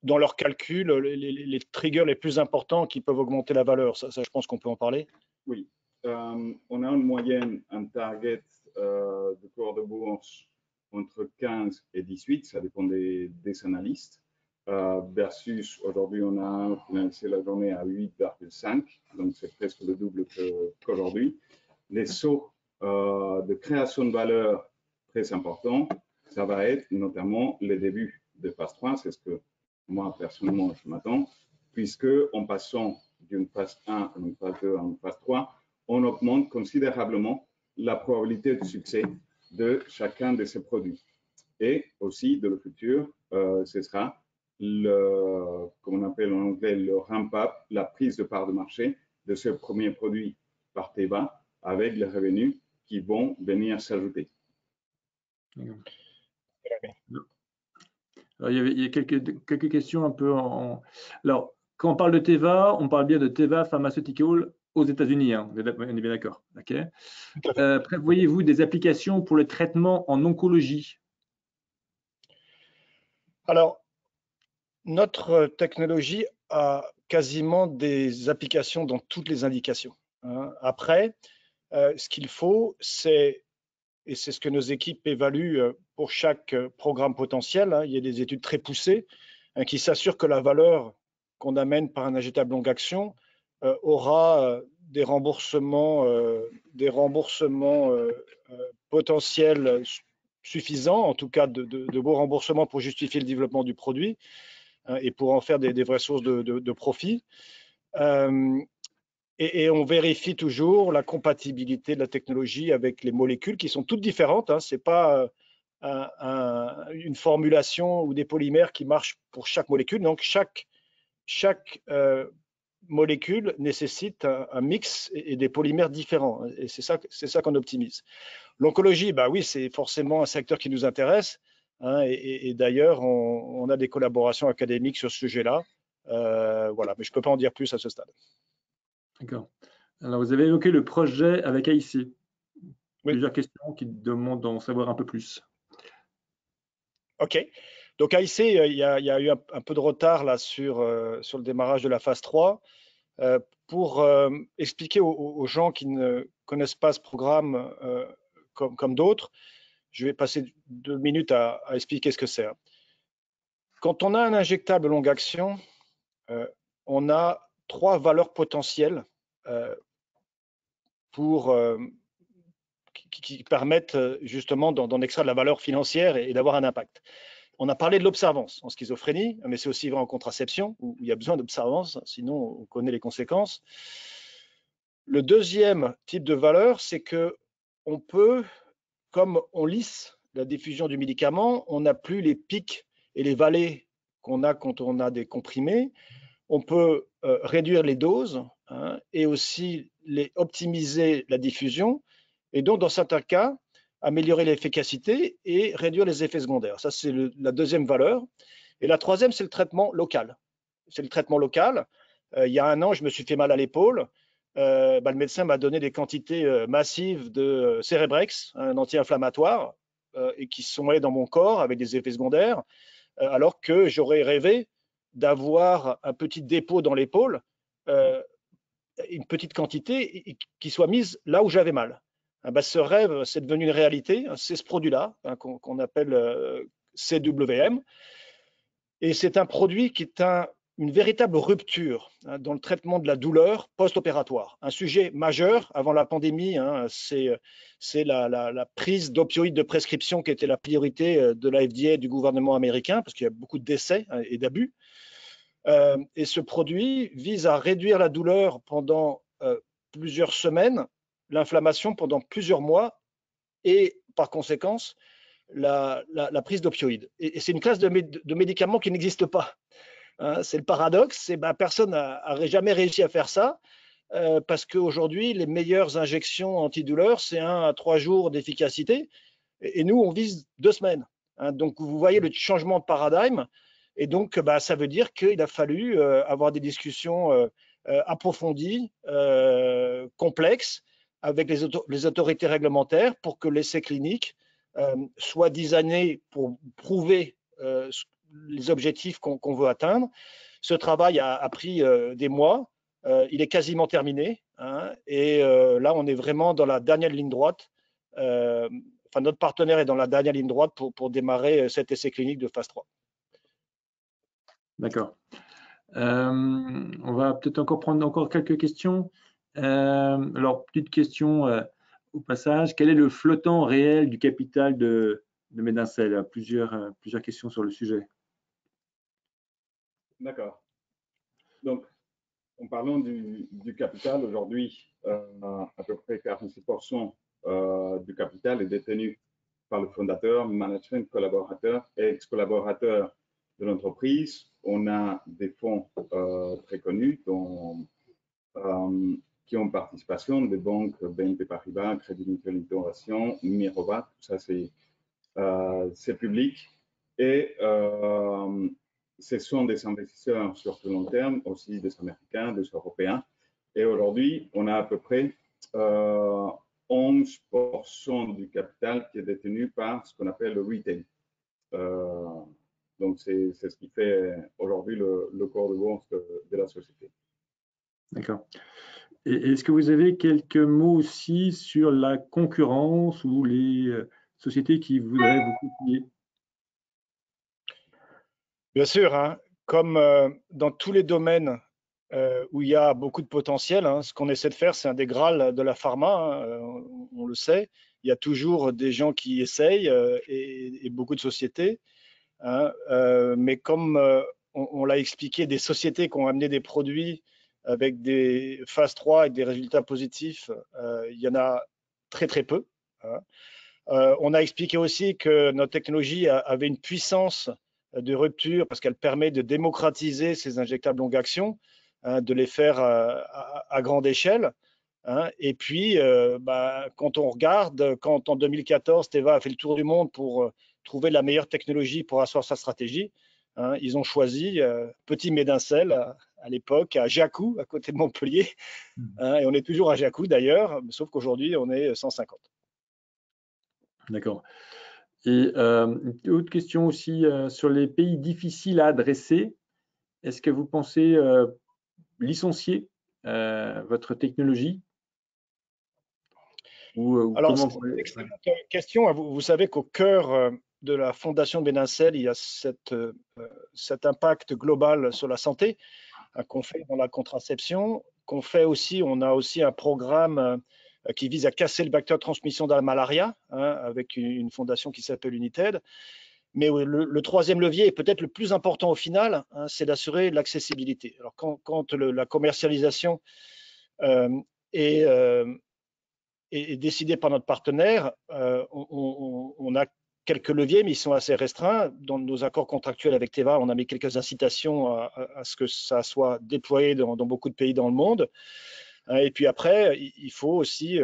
dans leurs calculs, les triggers les plus importants qui peuvent augmenter la valeur? Ça, je pense qu'on peut en parler. Oui. On a en moyenne un target de cours de bourse entre 15 et 18, ça dépend des analystes, versus aujourd'hui, on a finalisé la journée à 8,5, donc c'est presque le double qu'aujourd'hui. Les sauts de création de valeur très importants, ça va être notamment les débuts de phase 3, c'est ce que moi, personnellement, je m'attends, puisque en passant d'une phase 1 à une phase 2 à une phase 3, on augmente considérablement la probabilité de succès de chacun de ces produits. Et aussi, dans le futur, ce sera comme on appelle en anglais, le ramp-up, la prise de part de marché de ce premier produit par Teva avec les revenus qui vont venir s'ajouter. Alors, il y a quelques questions un peu Alors, quand on parle de Teva, on parle bien de Teva Pharmaceutical aux États-Unis, hein, on est bien d'accord. Okay. Prévoyez-vous des applications pour le traitement en oncologie? Alors, notre technologie a quasiment des applications dans toutes les indications. Hein. Après, ce qu'il faut, et c'est ce que nos équipes évaluent pour chaque programme potentiel, hein, il y a des études très poussées qui s'assurent que la valeur qu'on amène par un injectable longue action aura des remboursements potentiels suffisants, en tout cas de beaux remboursements pour justifier le développement du produit et pour en faire des vraies sources de profit. Et on vérifie toujours la compatibilité de la technologie avec les molécules qui sont toutes différentes. Hein. Ce n'est pas une formulation ou des polymères qui marchent pour chaque molécule. Donc, chaque molécule nécessite un mix et des polymères différents. Et c'est ça qu'on optimise. L'oncologie, oui, c'est forcément un secteur qui nous intéresse. Hein, et d'ailleurs, on a des collaborations académiques sur ce sujet-là. Voilà, mais je ne peux pas en dire plus à ce stade. D'accord. Alors, vous avez évoqué le projet avec AIC. Oui. Plusieurs questions qui demandent d'en savoir un peu plus. OK. Donc, AIC, il y a eu un peu de retard là, sur le démarrage de la phase 3. Pour expliquer aux gens qui ne connaissent pas ce programme comme d'autres, je vais passer 2 minutes à expliquer ce que c'est. Quand on a un injectable longue action, on a 3 valeurs potentielles qui permettent justement d'en extraire de la valeur financière et d'avoir un impact. On a parlé de l'observance en schizophrénie, mais c'est aussi vrai en contraception, où il y a besoin d'observance, sinon on connaît les conséquences. Le deuxième type de valeur, c'est que on peut, comme on lisse la diffusion du médicament, on n'a plus les pics et les vallées qu'on a quand on a des comprimés. On peut réduire les doses et aussi optimiser la diffusion, et donc dans certains cas, améliorer l'efficacité et réduire les effets secondaires. Ça, c'est la deuxième valeur. Et la troisième, c'est le traitement local. C'est le traitement local. Il y a 1 an, je me suis fait mal à l'épaule. Le médecin m'a donné des quantités massives de Cerebrex, un anti-inflammatoire, et qui sont allés dans mon corps avec des effets secondaires, alors que j'aurais rêvé d'avoir un petit dépôt dans l'épaule, une petite quantité qui soit mise là où j'avais mal. Ce rêve, c'est devenu une réalité. C'est ce produit-là qu'on appelle CWM. Et c'est un produit qui est une véritable rupture dans le traitement de la douleur post-opératoire. Un sujet majeur avant la pandémie, c'est la prise d'opioïdes de prescription qui était la priorité de la FDA et du gouvernement américain, parce qu'il y a beaucoup de décès et d'abus. Et ce produit vise à réduire la douleur pendant plusieurs semaines, l'inflammation pendant plusieurs mois et par conséquence la prise d'opioïdes. Et c'est une classe de médicaments qui n'existe pas. C'est le paradoxe, personne n'aurait jamais réussi à faire ça parce qu'aujourd'hui, les meilleures injections antidouleurs, c'est 1 à 3 jours d'efficacité et nous, on vise 2 semaines. Donc, vous voyez le changement de paradigme. Et donc, ça veut dire qu'il a fallu avoir des discussions approfondies, complexes, avec les autorités réglementaires pour que l'essai clinique soit designé pour prouver les objectifs qu'on veut atteindre. Ce travail a pris des mois. Il est quasiment terminé. Et là, on est vraiment dans la dernière ligne droite. Notre partenaire est dans la dernière ligne droite pour démarrer cet essai clinique de phase 3. D'accord. On va peut-être prendre quelques questions. Alors, petite question au passage. Quel est le flottant réel du capital de Medincell? Plusieurs questions sur le sujet. D'accord. Donc, en parlant du capital, aujourd'hui, à peu près 46% du capital est détenu par le fondateur, management, collaborateur et ex-collaborateur de l'entreprise. On a des fonds très connus qui ont participation des banques BNP Paribas, Crédit Mutuel Innovation, Mirova, tout ça c'est public. Et ce sont des investisseurs sur le long terme, aussi des Américains, des Européens. Et aujourd'hui, on a à peu près 11% du capital qui est détenu par ce qu'on appelle le retail. Donc, c'est ce qui fait aujourd'hui le corps de bourse de la société. D'accord. Et est-ce que vous avez quelques mots aussi sur la concurrence ou les sociétés qui voudraient vous copier? Bien sûr, comme dans tous les domaines où il y a beaucoup de potentiel, ce qu'on essaie de faire, c'est un des grals de la pharma, on le sait. Il y a toujours des gens qui essayent et beaucoup de sociétés. Mais comme on l'a expliqué, des sociétés qui ont amené des produits avec des phases 3 et des résultats positifs, il y en a très très peu. On a expliqué aussi que notre technologie avait une puissance de rupture parce qu'elle permet de démocratiser ces injectables longue action, de les faire à grande échelle. Et puis, quand on regarde, quand en 2014, Teva a fait le tour du monde pour trouver la meilleure technologie pour asseoir sa stratégie, ils ont choisi petit Medincell à l'époque, à Jacou, à côté de Montpellier. Et on est toujours à Jacou d'ailleurs, sauf qu'aujourd'hui, on est 150. D'accord. Et une autre question aussi sur les pays difficiles à adresser. Est-ce que vous pensez licencier votre technologie? Alors, c'est une excellente question. Vous savez qu'au cœur de la fondation de Medincell, il y a cet impact global sur la santé. qu'on fait dans la contraception, qu'on fait aussi, on a aussi un programme qui vise à casser le vecteur de transmission de la malaria, avec une fondation qui s'appelle United. Mais le troisième levier, et peut-être le plus important au final, c'est d'assurer l'accessibilité. Alors quand la commercialisation est décidée par notre partenaire, on a quelques leviers, mais ils sont assez restreints. Dans nos accords contractuels avec Teva, on a mis quelques incitations à ce que ça soit déployé dans beaucoup de pays dans le monde. Et puis après, il faut aussi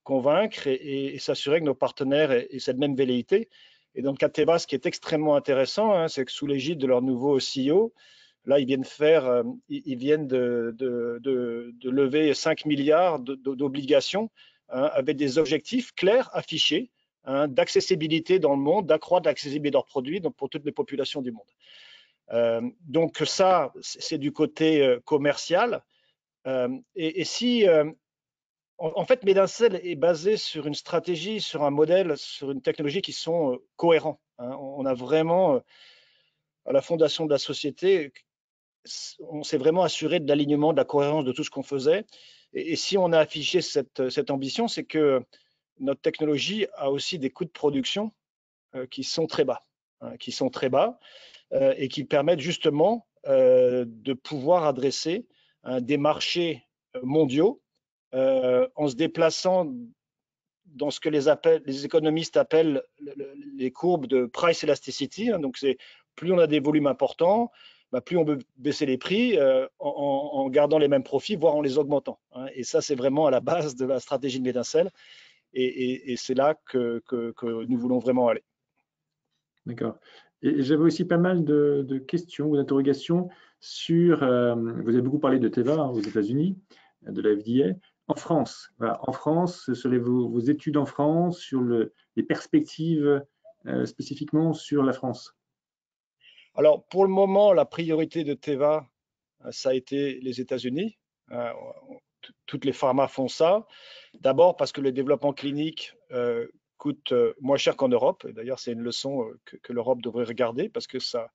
convaincre et s'assurer que nos partenaires aient cette même velléité. Et dans le cas de Teva, ce qui est extrêmement intéressant, c'est que sous l'égide de leur nouveau CEO, là, ils viennent de lever 5 milliards d'obligations avec des objectifs clairs, affichés, d'accessibilité dans le monde, d'accroître l'accessibilité de leurs produits pour toutes les populations du monde. Donc ça, c'est du côté commercial. Et si en fait, Medincell est basé sur une stratégie, sur un modèle, sur une technologie qui sont cohérents. On a vraiment, à la fondation de la société, on s'est vraiment assuré de l'alignement, de la cohérence de tout ce qu'on faisait. Et si on a affiché cette ambition, c'est que notre technologie a aussi des coûts de production qui sont très bas, et qui permettent justement de pouvoir adresser des marchés mondiaux en se déplaçant dans ce que les économistes appellent les courbes de price elasticity. Donc, c'est plus on a des volumes importants, plus on peut baisser les prix en gardant les mêmes profits, voire en les augmentant. Et ça, c'est vraiment à la base de la stratégie de Medincell. Et c'est là que nous voulons vraiment aller. D'accord. Et j'avais aussi pas mal de questions ou d'interrogations sur, vous avez beaucoup parlé de Teva aux États-Unis, de la FDA. En France, voilà, en France, sur vos études en France, sur les perspectives spécifiquement sur la France. Alors, pour le moment, la priorité de Teva, ça a été les États-Unis. Toutes les pharmas font ça. D'abord parce que le développement clinique coûte moins cher qu'en Europe. D'ailleurs, c'est une leçon que l'Europe devrait regarder parce que ça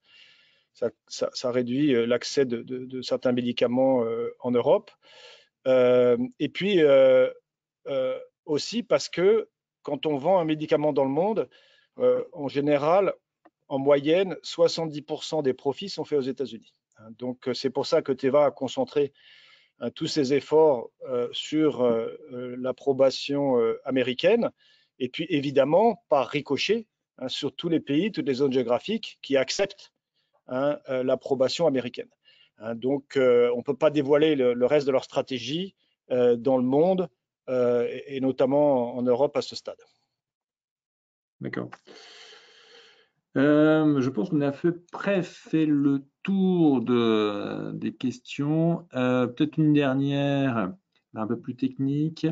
réduit l'accès de certains médicaments en Europe. Et puis aussi parce que quand on vend un médicament dans le monde, en général, en moyenne, 70% des profits sont faits aux États-Unis. Donc, c'est pour ça que Teva a concentré tous ses efforts sur l'approbation américaine, et puis évidemment, par ricochet, sur tous les pays, toutes les zones géographiques qui acceptent l'approbation américaine. Donc, on ne peut pas dévoiler le reste de leur stratégie dans le monde, et notamment en Europe à ce stade. D'accord. Je pense qu'on a à peu près fait le tour des questions. Peut-être une dernière, un peu plus technique.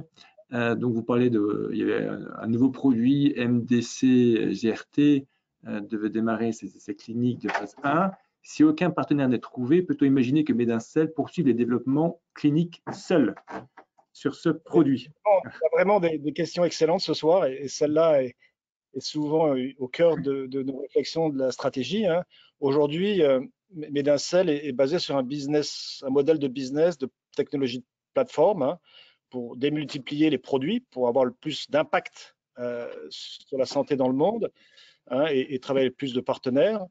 Donc, vous parlez il y avait un nouveau produit, MDC-GRT, devait démarrer ses essais cliniques de phase 1. Si aucun partenaire n'est trouvé, peut-on imaginer que Medincell poursuive les développements cliniques seul sur ce produit? Il y a vraiment des questions excellentes ce soir, et celle-là est souvent au cœur de nos réflexions de la stratégie. Aujourd'hui, Medincell est basé sur un modèle de business, de technologie de plateforme, pour démultiplier les produits, pour avoir le plus d'impact sur la santé dans le monde, et travailler avec plus de partenaires.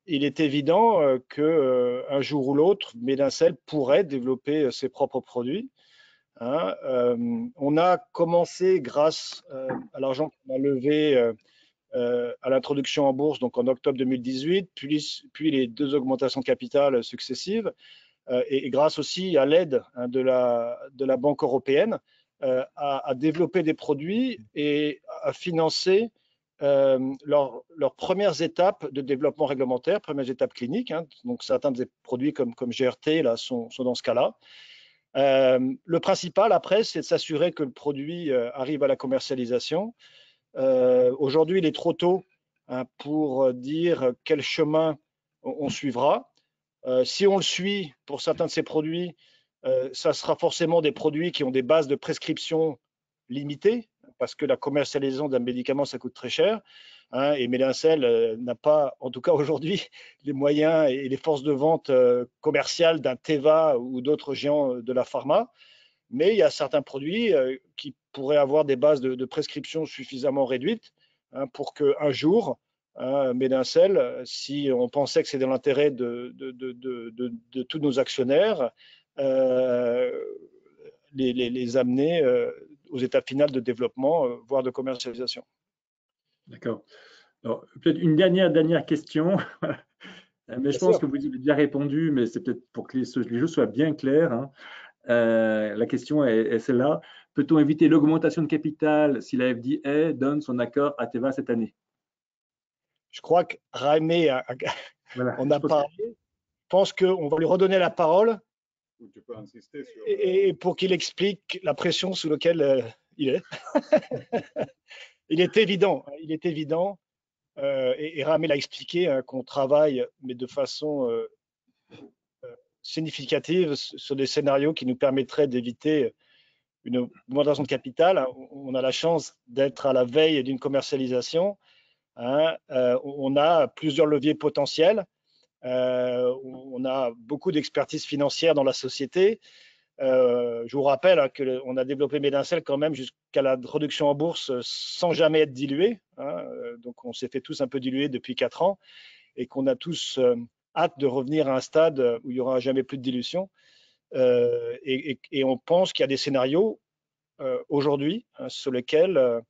Il est évident qu'un jour ou l'autre, Medincell pourrait développer ses propres produits. On a commencé grâce à l'argent qu'on a levé à l'introduction en bourse, donc en octobre 2018, puis les 2 augmentations de capital successives, et grâce aussi à l'aide de la Banque européenne, à développer des produits et à financer leurs premières étapes de développement réglementaire, premières étapes cliniques. Donc certains des produits comme GRT là, sont dans ce cas-là. Le principal après, c'est de s'assurer que le produit arrive à la commercialisation. Aujourd'hui, il est trop tôt pour dire quel chemin on suivra. Si on le suit pour certains de ces produits, ça sera forcément des produits qui ont des bases de prescription limitées, parce que la commercialisation d'un médicament, ça coûte très cher. Hein, et Medincell n'a pas, en tout cas aujourd'hui, les moyens et les forces de vente commerciales d'un Teva ou d'autres géants de la pharma. Mais il y a certains produits qui pourraient avoir des bases de prescription suffisamment réduites pour qu'un jour, Medincell, si on pensait que c'est dans l'intérêt de tous nos actionnaires, les amener aux étapes finales de développement, voire de commercialisation. D'accord. Alors, peut-être une dernière question, mais je pense que vous avez bien répondu, mais c'est peut-être pour que les jeux soient bien clairs. Hein. La question est celle-là. Peut-on éviter l'augmentation de capital si la FDA donne son accord à Teva cette année? Je crois que Raimé en a parlé. Je pense qu'on va lui redonner la parole et pour qu'il explique la pression sous laquelle il est. Il est évident, et Raimé l'a expliqué, qu'on travaille, mais de façon significative sur des scénarios qui nous permettraient d'éviter une augmentation de capital. On a la chance d'être à la veille d'une commercialisation. Hein, on a plusieurs leviers potentiels. On a beaucoup d'expertise financière dans la société. Je vous rappelle qu'on a développé Medincell quand même jusqu'à la reduction en bourse sans jamais être dilué. Hein, donc on s'est fait tous un peu diluer depuis 4 ans et qu'on a tous hâte de revenir à un stade où il n'y aura jamais plus de dilution. Et on pense qu'il y a des scénarios aujourd'hui sur lesquels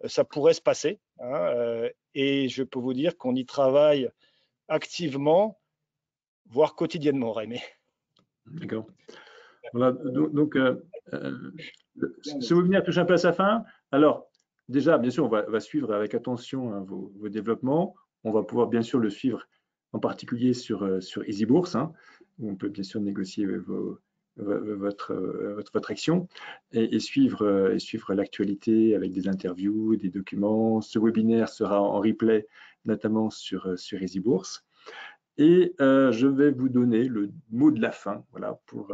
ça pourrait se passer. Hein, et je peux vous dire qu'on y travaille activement, voire quotidiennement, Raimé. D'accord. Voilà, donc ce webinaire touche un peu à sa fin. Alors, déjà, bien sûr, on va suivre avec attention hein, vos développements. On va pouvoir bien sûr le suivre en particulier sur EasyBourse, hein, où on peut bien sûr négocier votre action et suivre l'actualité avec des interviews, des documents. Ce webinaire sera en replay, notamment sur EasyBourse. Et je vais vous donner le mot de la fin voilà, pour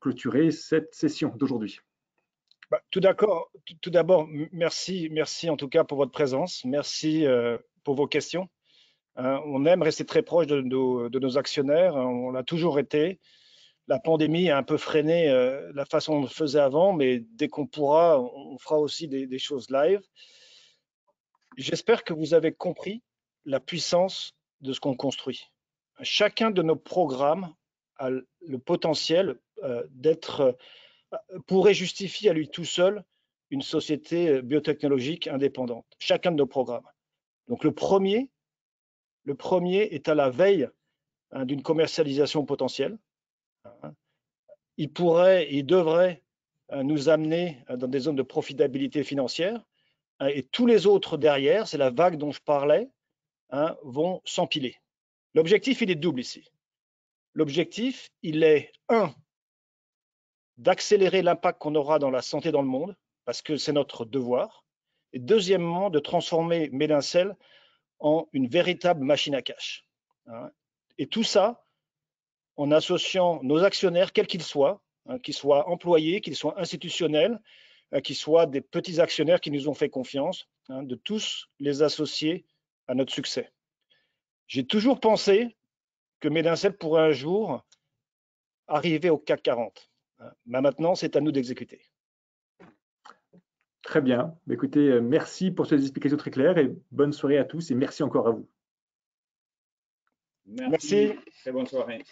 clôturer cette session d'aujourd'hui. Tout d'abord, merci en tout cas pour votre présence. Merci pour vos questions. On aime rester très proche de nos actionnaires. On l'a toujours été. La pandémie a un peu freiné la façon dont on le faisait avant, mais dès qu'on pourra, on fera aussi des choses live. J'espère que vous avez compris la puissance de ce qu'on construit. Chacun de nos programmes a le potentiel pourrait justifier à lui tout seul une société biotechnologique indépendante. Chacun de nos programmes. Donc le premier est à la veille d'une commercialisation potentielle. Il pourrait, il devrait nous amener dans des zones de profitabilité financière. Et tous les autres derrière, c'est la vague dont je parlais, vont s'empiler. L'objectif, il est double ici. L'objectif, il est, d'accélérer l'impact qu'on aura dans la santé dans le monde, parce que c'est notre devoir. Et deuxièmement, de transformer Medincell en une véritable machine à cash. Et tout ça en associant nos actionnaires, quels qu'ils soient, qu'ils soient employés, qu'ils soient institutionnels, qu'ils soient des petits actionnaires qui nous ont fait confiance, de tous les associer à notre succès. J'ai toujours pensé que Medincell pourrait un jour arriver au CAC 40. Mais maintenant, c'est à nous d'exécuter. Très bien. Écoutez, merci pour ces explications très claires et bonne soirée à tous et merci encore à vous. Merci. Très bonne soirée.